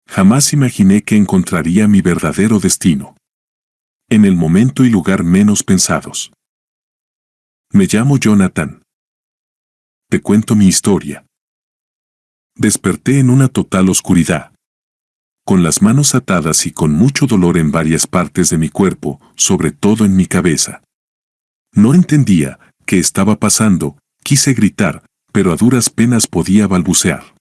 Jamás imaginé que encontraría mi verdadero destino. En el momento y lugar menos pensados. Me llamo Jonathan. Te cuento mi historia. Desperté en una total oscuridad. Con las manos atadas y con mucho dolor en varias partes de mi cuerpo, sobre todo en mi cabeza. No entendía qué estaba pasando, quise gritar, pero a duras penas podía balbucear.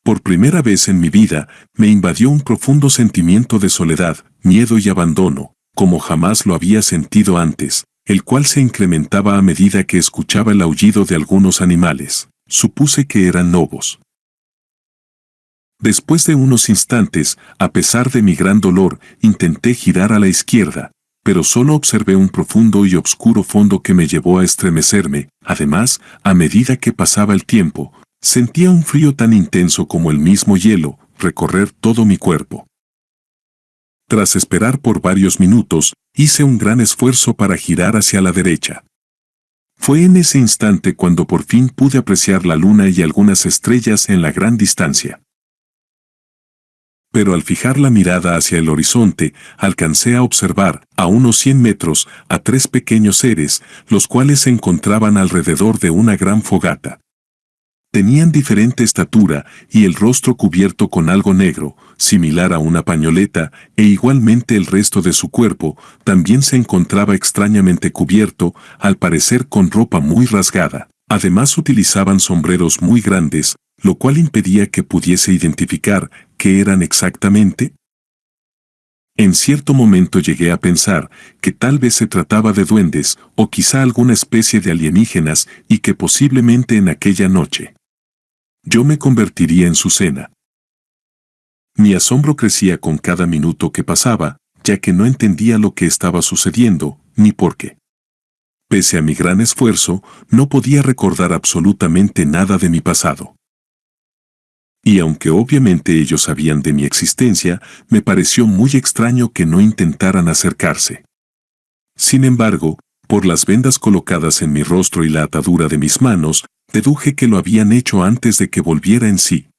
Por primera vez en mi vida, me invadió un profundo sentimiento de soledad, miedo y abandono, como jamás lo había sentido antes, el cual se incrementaba a medida que escuchaba el aullido de algunos animales. Supuse que eran lobos. Después de unos instantes, a pesar de mi gran dolor, intenté girar a la izquierda, pero solo observé un profundo y oscuro fondo que me llevó a estremecerme. Además, a medida que pasaba el tiempo, sentía un frío tan intenso como el mismo hielo recorrer todo mi cuerpo. Tras esperar por varios minutos, hice un gran esfuerzo para girar hacia la derecha. Fue en ese instante cuando por fin pude apreciar la luna y algunas estrellas en la gran distancia. Pero al fijar la mirada hacia el horizonte, alcancé a observar, a unos 100 metros, a 3 pequeños seres, los cuales se encontraban alrededor de una gran fogata. Tenían diferente estatura y el rostro cubierto con algo negro, similar a una pañoleta, e igualmente el resto de su cuerpo también se encontraba extrañamente cubierto, al parecer con ropa muy rasgada. Además utilizaban sombreros muy grandes, lo cual impedía que pudiese identificar qué eran exactamente. En cierto momento llegué a pensar que tal vez se trataba de duendes o quizá alguna especie de alienígenas y que posiblemente en aquella noche yo me convertiría en su cena. Mi asombro crecía con cada minuto que pasaba, ya que no entendía lo que estaba sucediendo, ni por qué. Pese a mi gran esfuerzo, no podía recordar absolutamente nada de mi pasado. Y aunque obviamente ellos sabían de mi existencia, me pareció muy extraño que no intentaran acercarse. Sin embargo, por las vendas colocadas en mi rostro y la atadura de mis manos, deduje que lo habían hecho antes de que volviera en sí.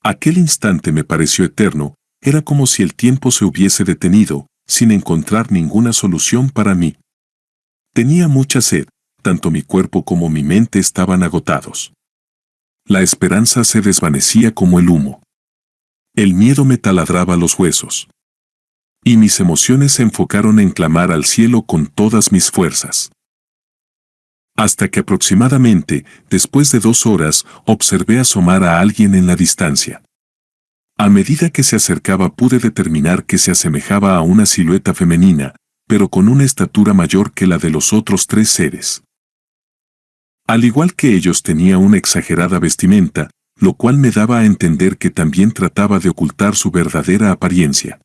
Aquel instante me pareció eterno, era como si el tiempo se hubiese detenido, sin encontrar ninguna solución para mí. Tenía mucha sed, tanto mi cuerpo como mi mente estaban agotados. La esperanza se desvanecía como el humo. El miedo me taladraba los huesos. Y mis emociones se enfocaron en clamar al cielo con todas mis fuerzas. Hasta que aproximadamente, después de 2 horas, observé asomar a alguien en la distancia. A medida que se acercaba pude determinar que se asemejaba a una silueta femenina, pero con una estatura mayor que la de los otros 3 seres. Al igual que ellos tenía una exagerada vestimenta, lo cual me daba a entender que también trataba de ocultar su verdadera apariencia.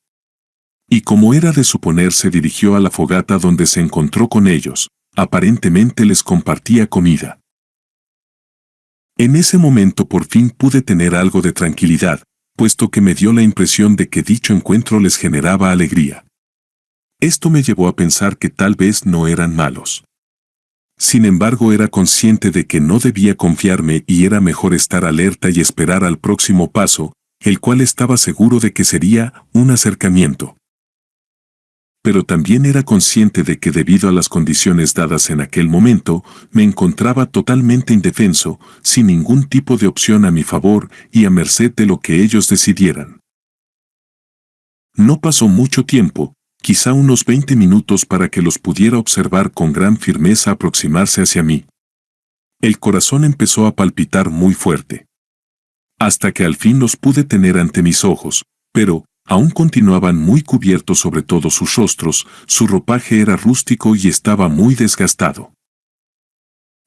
Y como era de suponer, se dirigió a la fogata donde se encontró con ellos. Aparentemente les compartía comida. En ese momento por fin pude tener algo de tranquilidad, puesto que me dio la impresión de que dicho encuentro les generaba alegría. Esto me llevó a pensar que tal vez no eran malos. Sin embargo, era consciente de que no debía confiarme y era mejor estar alerta y esperar al próximo paso, el cual estaba seguro de que sería un acercamiento. Pero también era consciente de que debido a las condiciones dadas en aquel momento, me encontraba totalmente indefenso, sin ningún tipo de opción a mi favor y a merced de lo que ellos decidieran. No pasó mucho tiempo, quizá unos 20 minutos para que los pudiera observar con gran firmeza aproximarse hacia mí. El corazón empezó a palpitar muy fuerte. Hasta que al fin los pude tener ante mis ojos, pero aún continuaban muy cubiertos sobre todos sus rostros, su ropaje era rústico y estaba muy desgastado.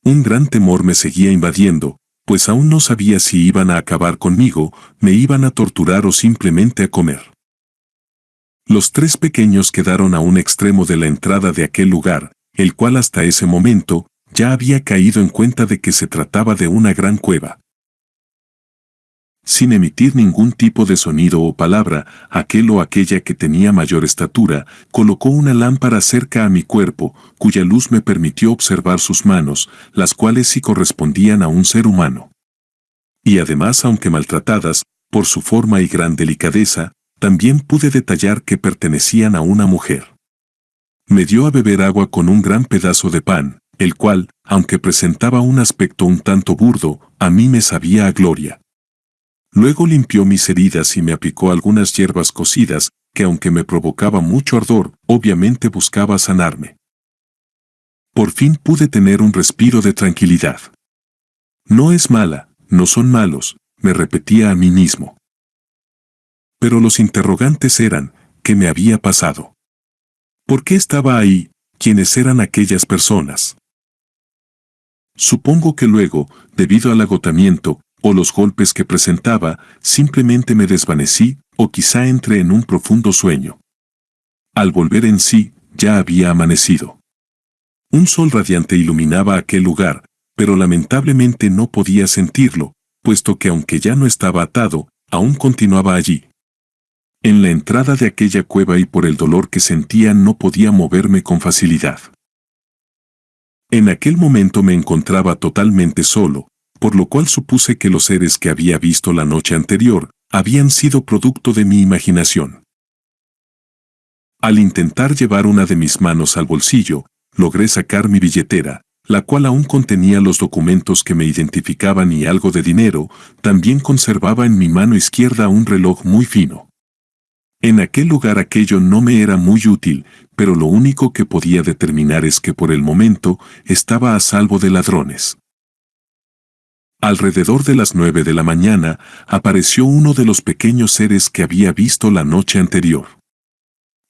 Un gran temor me seguía invadiendo, pues aún no sabía si iban a acabar conmigo, me iban a torturar o simplemente a comer. Los 3 pequeños quedaron a un extremo de la entrada de aquel lugar, el cual hasta ese momento ya había caído en cuenta de que se trataba de una gran cueva. Sin emitir ningún tipo de sonido o palabra, aquel o aquella que tenía mayor estatura, colocó una lámpara cerca a mi cuerpo, cuya luz me permitió observar sus manos, las cuales sí correspondían a un ser humano. Y además, aunque maltratadas, por su forma y gran delicadeza, también pude detallar que pertenecían a una mujer. Me dio a beber agua con un gran pedazo de pan, el cual, aunque presentaba un aspecto un tanto burdo, a mí me sabía a gloria. Luego limpió mis heridas y me aplicó algunas hierbas cocidas, que aunque me provocaba mucho ardor, obviamente buscaba sanarme. Por fin pude tener un respiro de tranquilidad. No es mala, no son malos, me repetía a mí mismo. Pero los interrogantes eran, ¿qué me había pasado? ¿Por qué estaba ahí? ¿Quiénes eran aquellas personas? Supongo que luego, debido al agotamiento, o los golpes que presentaba, simplemente me desvanecí, o quizá entré en un profundo sueño. Al volver en sí, ya había amanecido. Un sol radiante iluminaba aquel lugar, pero lamentablemente no podía sentirlo, puesto que aunque ya no estaba atado, aún continuaba allí. En la entrada de aquella cueva y por el dolor que sentía no podía moverme con facilidad. En aquel momento me encontraba totalmente solo, por lo cual supuse que los seres que había visto la noche anterior habían sido producto de mi imaginación. Al intentar llevar una de mis manos al bolsillo, logré sacar mi billetera, la cual aún contenía los documentos que me identificaban y algo de dinero. También conservaba en mi mano izquierda un reloj muy fino. En aquel lugar aquello no me era muy útil, pero lo único que podía determinar es que por el momento estaba a salvo de ladrones. Alrededor de las 9 de la mañana apareció uno de los pequeños seres que había visto la noche anterior.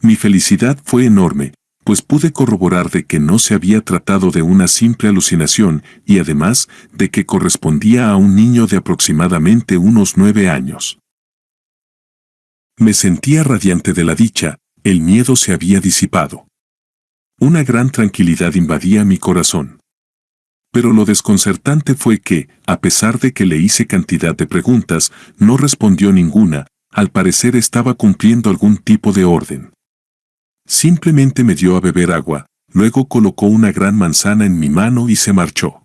Mi felicidad fue enorme, pues pude corroborar de que no se había tratado de una simple alucinación y además de que correspondía a un niño de aproximadamente unos 9 años. Me sentía radiante de la dicha, el miedo se había disipado. Una gran tranquilidad invadía mi corazón. Pero lo desconcertante fue que, a pesar de que le hice cantidad de preguntas, no respondió ninguna. Al parecer estaba cumpliendo algún tipo de orden. Simplemente me dio a beber agua, luego colocó una gran manzana en mi mano y se marchó.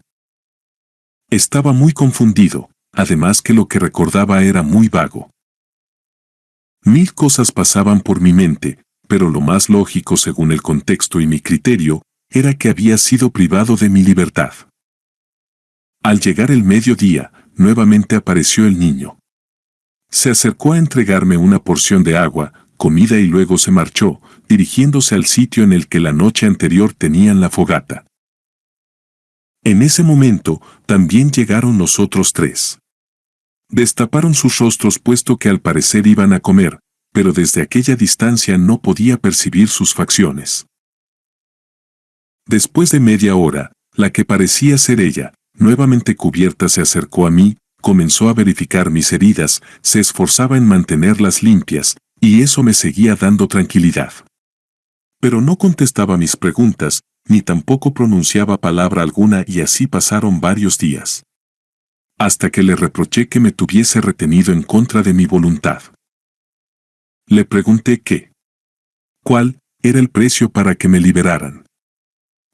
Estaba muy confundido, además que lo que recordaba era muy vago. Mil cosas pasaban por mi mente, pero lo más lógico según el contexto y mi criterio, era que había sido privado de mi libertad. Al llegar el mediodía, nuevamente apareció el niño. Se acercó a entregarme una porción de agua, comida y luego se marchó, dirigiéndose al sitio en el que la noche anterior tenían la fogata. En ese momento, también llegaron los otros tres. Destaparon sus rostros puesto que al parecer iban a comer, pero desde aquella distancia no podía percibir sus facciones. Después de media hora, la que parecía ser ella, nuevamente cubierta, se acercó a mí, comenzó a verificar mis heridas, se esforzaba en mantenerlas limpias, y eso me seguía dando tranquilidad. Pero no contestaba mis preguntas, ni tampoco pronunciaba palabra alguna y así pasaron varios días. Hasta que le reproché que me tuviese retenido en contra de mi voluntad. Le pregunté ¿cuál era el precio para que me liberaran?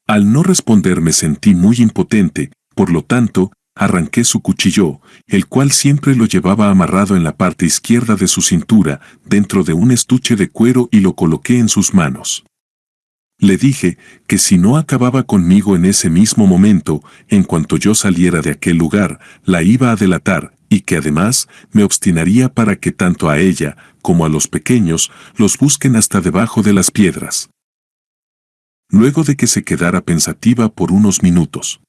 Al no responder me sentí muy impotente, por lo tanto, arranqué su cuchillo, el cual siempre lo llevaba amarrado en la parte izquierda de su cintura, dentro de un estuche de cuero y lo coloqué en sus manos. Le dije que si no acababa conmigo en ese mismo momento, en cuanto yo saliera de aquel lugar, la iba a delatar, y que además me obstinaría para que tanto a ella como a los pequeños los busquen hasta debajo de las piedras. Luego de que se quedara pensativa por unos minutos,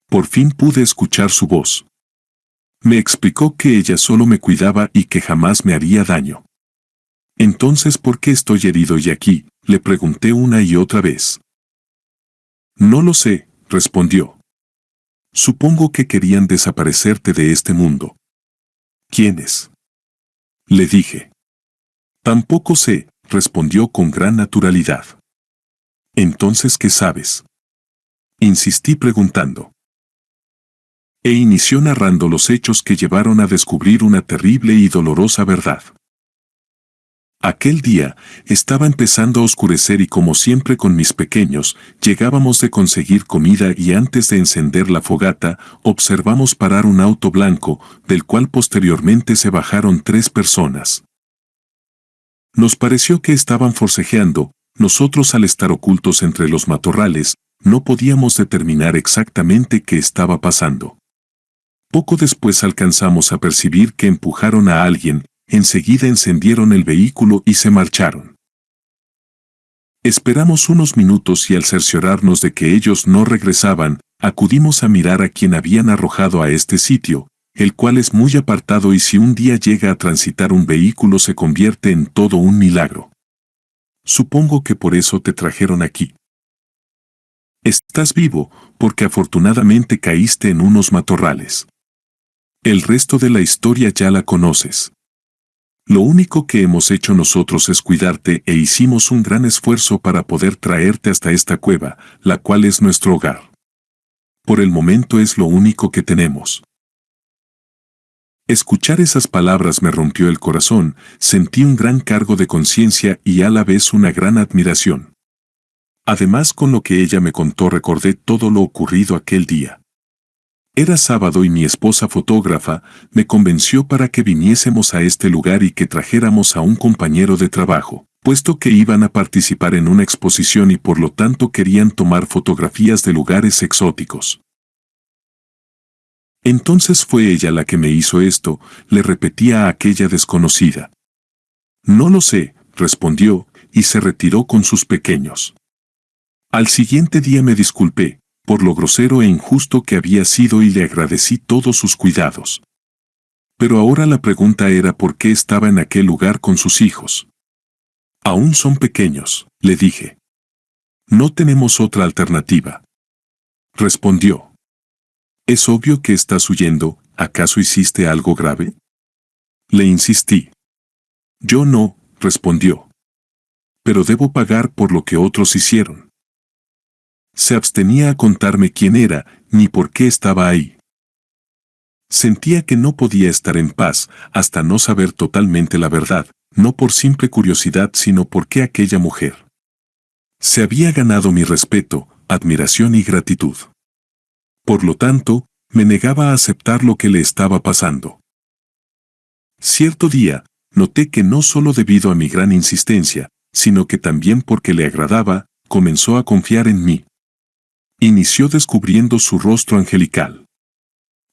por fin pude escuchar su voz. Me explicó que ella solo me cuidaba y que jamás me haría daño. Entonces, ¿por qué estoy herido y aquí?, le pregunté una y otra vez. No lo sé, respondió. Supongo que querían desaparecerte de este mundo. ¿Quiénes? Le dije. Tampoco sé, respondió con gran naturalidad. Entonces, ¿qué sabes? Insistí preguntando. E inició narrando los hechos que llevaron a descubrir una terrible y dolorosa verdad. Aquel día, estaba empezando a oscurecer y como siempre con mis pequeños, llegábamos de conseguir comida y antes de encender la fogata, observamos parar un auto blanco, del cual posteriormente se bajaron 3 personas. Nos pareció que estaban forcejeando, nosotros al estar ocultos entre los matorrales, no podíamos determinar exactamente qué estaba pasando. Poco después alcanzamos a percibir que empujaron a alguien, enseguida encendieron el vehículo y se marcharon. Esperamos unos minutos y al cerciorarnos de que ellos no regresaban, acudimos a mirar a quien habían arrojado a este sitio, el cual es muy apartado y si un día llega a transitar un vehículo se convierte en todo un milagro. Supongo que por eso te trajeron aquí. Estás vivo, porque afortunadamente caíste en unos matorrales. El resto de la historia ya la conoces. Lo único que hemos hecho nosotros es cuidarte e hicimos un gran esfuerzo para poder traerte hasta esta cueva, la cual es nuestro hogar. Por el momento es lo único que tenemos. Escuchar esas palabras me rompió el corazón, sentí un gran cargo de conciencia y a la vez una gran admiración. Además, con lo que ella me contó recordé todo lo ocurrido aquel día. Era sábado y mi esposa fotógrafa me convenció para que viniésemos a este lugar y que trajéramos a un compañero de trabajo, puesto que iban a participar en una exposición y por lo tanto querían tomar fotografías de lugares exóticos. Entonces fue ella la que me hizo esto, le repetía a aquella desconocida. No lo sé, respondió, y se retiró con sus pequeños. Al siguiente día me disculpé por lo grosero e injusto que había sido y le agradecí todos sus cuidados. Pero ahora la pregunta era por qué estaba en aquel lugar con sus hijos. Aún son pequeños, le dije. No tenemos otra alternativa. Respondió. Es obvio que estás huyendo, ¿acaso hiciste algo grave? Le insistí. Yo no, respondió. Pero debo pagar por lo que otros hicieron. Se abstenía a contarme quién era, ni por qué estaba ahí. Sentía que no podía estar en paz, hasta no saber totalmente la verdad, no por simple curiosidad sino porque aquella mujer se había ganado mi respeto, admiración y gratitud. Por lo tanto, me negaba a aceptar lo que le estaba pasando. Cierto día, noté que no solo debido a mi gran insistencia, sino que también porque le agradaba, comenzó a confiar en mí. Inició descubriendo su rostro angelical.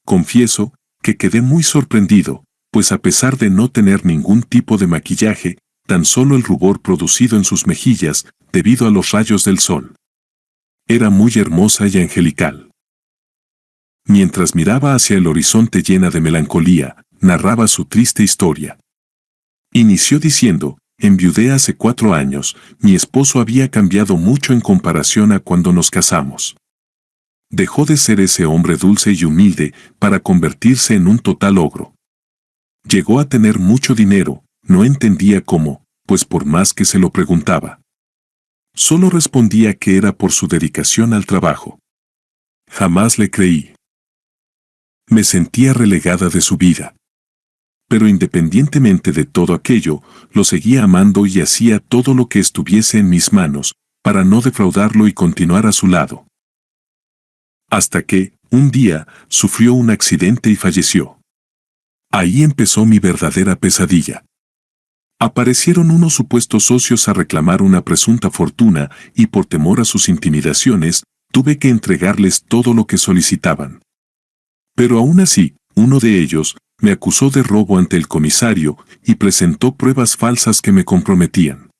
Confieso que quedé muy sorprendido, pues a pesar de no tener ningún tipo de maquillaje, tan solo el rubor producido en sus mejillas, debido a los rayos del sol. Era muy hermosa y angelical. Mientras miraba hacia el horizonte llena de melancolía, narraba su triste historia. Inició diciendo, enviudé hace 4 años, mi esposo había cambiado mucho en comparación a cuando nos casamos. Dejó de ser ese hombre dulce y humilde para convertirse en un total ogro. Llegó a tener mucho dinero, no entendía cómo, pues por más que se lo preguntaba. Solo respondía que era por su dedicación al trabajo. Jamás le creí. Me sentía relegada de su vida. Pero independientemente de todo aquello, lo seguía amando y hacía todo lo que estuviese en mis manos, para no defraudarlo y continuar a su lado. Hasta que, un día, sufrió un accidente y falleció. Ahí empezó mi verdadera pesadilla. Aparecieron unos supuestos socios a reclamar una presunta fortuna y por temor a sus intimidaciones, tuve que entregarles todo lo que solicitaban. Pero aún así, uno de ellos me acusó de robo ante el comisario y presentó pruebas falsas que me comprometían.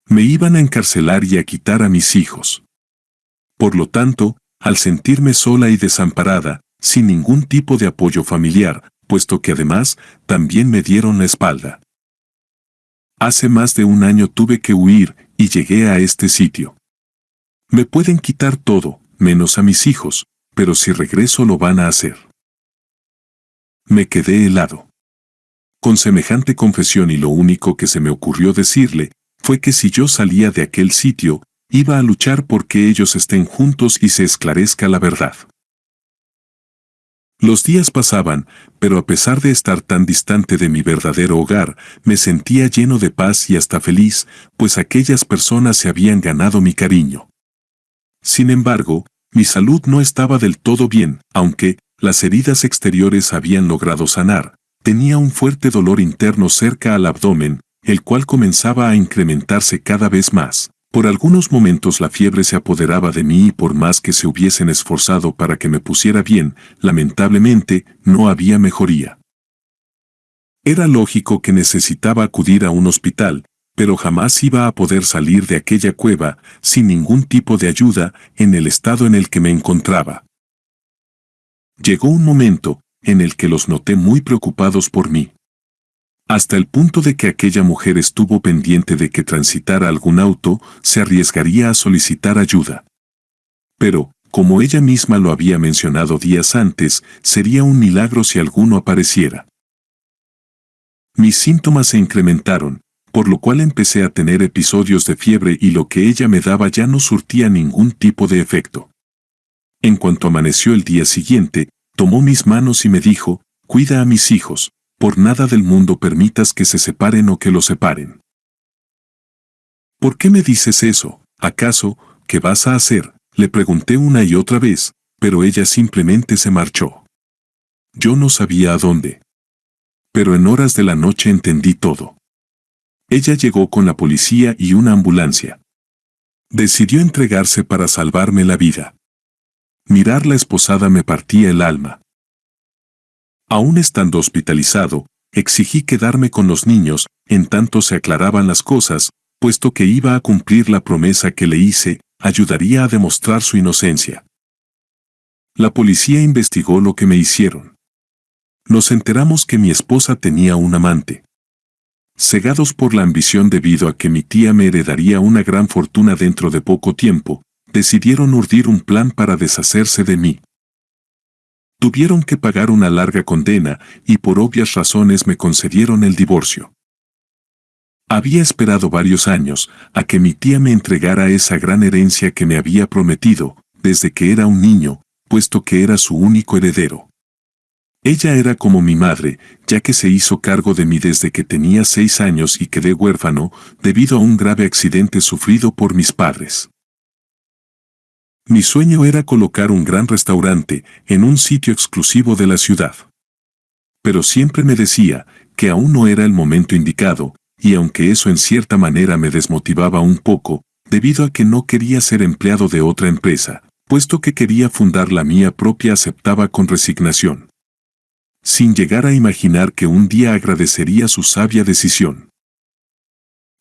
Me iban a encarcelar y a quitar a mis hijos. Por lo tanto, al sentirme sola y desamparada, sin ningún tipo de apoyo familiar, puesto que además, también me dieron la espalda. Hace más de 1 año tuve que huir y llegué a este sitio. Me pueden quitar todo, menos a mis hijos, pero si regreso lo van a hacer. Me quedé helado. Con semejante confesión y lo único que se me ocurrió decirle, fue que si yo salía de aquel sitio, iba a luchar porque ellos estén juntos y se esclarezca la verdad. Los días pasaban, pero a pesar de estar tan distante de mi verdadero hogar, me sentía lleno de paz y hasta feliz, pues aquellas personas se habían ganado mi cariño. Sin embargo, mi salud no estaba del todo bien, aunque las heridas exteriores habían logrado sanar. Tenía un fuerte dolor interno cerca al abdomen, el cual comenzaba a incrementarse cada vez más. Por algunos momentos la fiebre se apoderaba de mí y por más que se hubiesen esforzado para que me pusiera bien, lamentablemente no había mejoría. Era lógico que necesitaba acudir a un hospital, pero jamás iba a poder salir de aquella cueva sin ningún tipo de ayuda en el estado en el que me encontraba. Llegó un momento en el que los noté muy preocupados por mí. Hasta el punto de que aquella mujer estuvo pendiente de que transitara algún auto, se arriesgaría a solicitar ayuda. Pero, como ella misma lo había mencionado días antes, sería un milagro si alguno apareciera. Mis síntomas se incrementaron, por lo cual empecé a tener episodios de fiebre y lo que ella me daba ya no surtía ningún tipo de efecto. En cuanto amaneció el día siguiente, tomó mis manos y me dijo, «Cuida a mis hijos, por nada del mundo permitas que se separen o que los separen». «¿Por qué me dices eso? ¿Acaso, qué vas a hacer?», le pregunté una y otra vez, pero ella simplemente se marchó. Yo no sabía a dónde. Pero en horas de la noche entendí todo. Ella llegó con la policía y una ambulancia. Decidió entregarse para salvarme la vida. Mirarla esposada me partía el alma. Aún estando hospitalizado, exigí quedarme con los niños, en tanto se aclaraban las cosas, puesto que iba a cumplir la promesa que le hice, ayudaría a demostrar su inocencia. La policía investigó lo que me hicieron. Nos enteramos que mi esposa tenía un amante. Cegados por la ambición debido a que mi tía me heredaría una gran fortuna dentro de poco tiempo, decidieron urdir un plan para deshacerse de mí. Tuvieron que pagar una larga condena y por obvias razones me concedieron el divorcio. Había esperado varios años a que mi tía me entregara esa gran herencia que me había prometido desde que era un niño, puesto que era su único heredero. Ella era como mi madre, ya que se hizo cargo de mí desde que tenía 6 años y quedé huérfano debido a un grave accidente sufrido por mis padres. Mi sueño era colocar un gran restaurante en un sitio exclusivo de la ciudad. Pero siempre me decía que aún no era el momento indicado, y aunque eso en cierta manera me desmotivaba un poco, debido a que no quería ser empleado de otra empresa, puesto que quería fundar la mía propia, aceptaba con resignación, sin llegar a imaginar que un día agradecería su sabia decisión.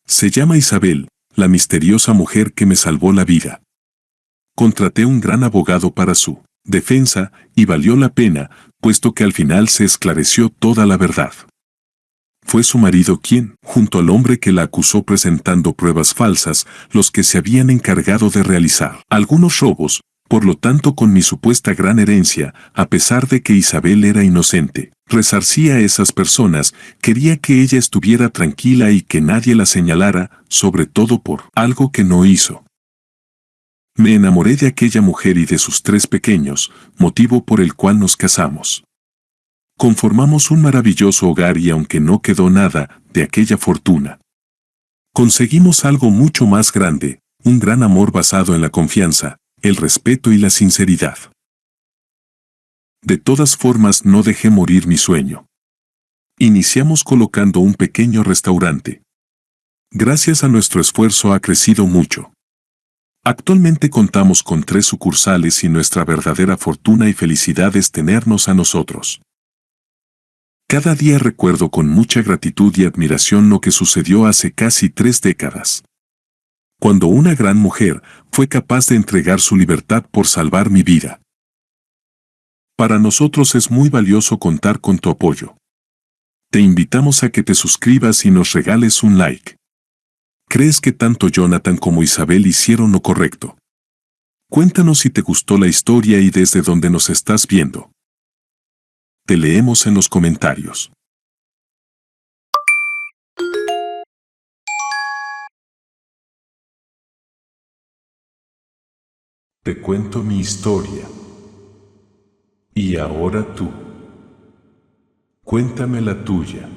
Se llama Isabel, la misteriosa mujer que me salvó la vida. Contraté un gran abogado para su defensa, y valió la pena, puesto que al final se esclareció toda la verdad. Fue su marido quien, junto al hombre que la acusó presentando pruebas falsas, los que se habían encargado de realizar algunos robos, por lo tanto con mi supuesta gran herencia, a pesar de que Isabel era inocente, resarcía a esas personas, quería que ella estuviera tranquila y que nadie la señalara, sobre todo por algo que no hizo. Me enamoré de aquella mujer y de sus 3 pequeños, motivo por el cual nos casamos. Conformamos un maravilloso hogar y aunque no quedó nada de aquella fortuna, conseguimos algo mucho más grande, un gran amor basado en la confianza, el respeto y la sinceridad. De todas formas no dejé morir mi sueño. Iniciamos colocando un pequeño restaurante. Gracias a nuestro esfuerzo ha crecido mucho. Actualmente contamos con 3 sucursales y nuestra verdadera fortuna y felicidad es tenernos a nosotros. Cada día recuerdo con mucha gratitud y admiración lo que sucedió hace casi 3 décadas. Cuando una gran mujer fue capaz de entregar su libertad por salvar mi vida. Para nosotros es muy valioso contar con tu apoyo. Te invitamos a que te suscribas y nos regales un like. ¿Crees que tanto Jonathan como Isabel hicieron lo correcto? Cuéntanos si te gustó la historia y desde dónde nos estás viendo. Te leemos en los comentarios. Te cuento mi historia. Y ahora tú. Cuéntame la tuya.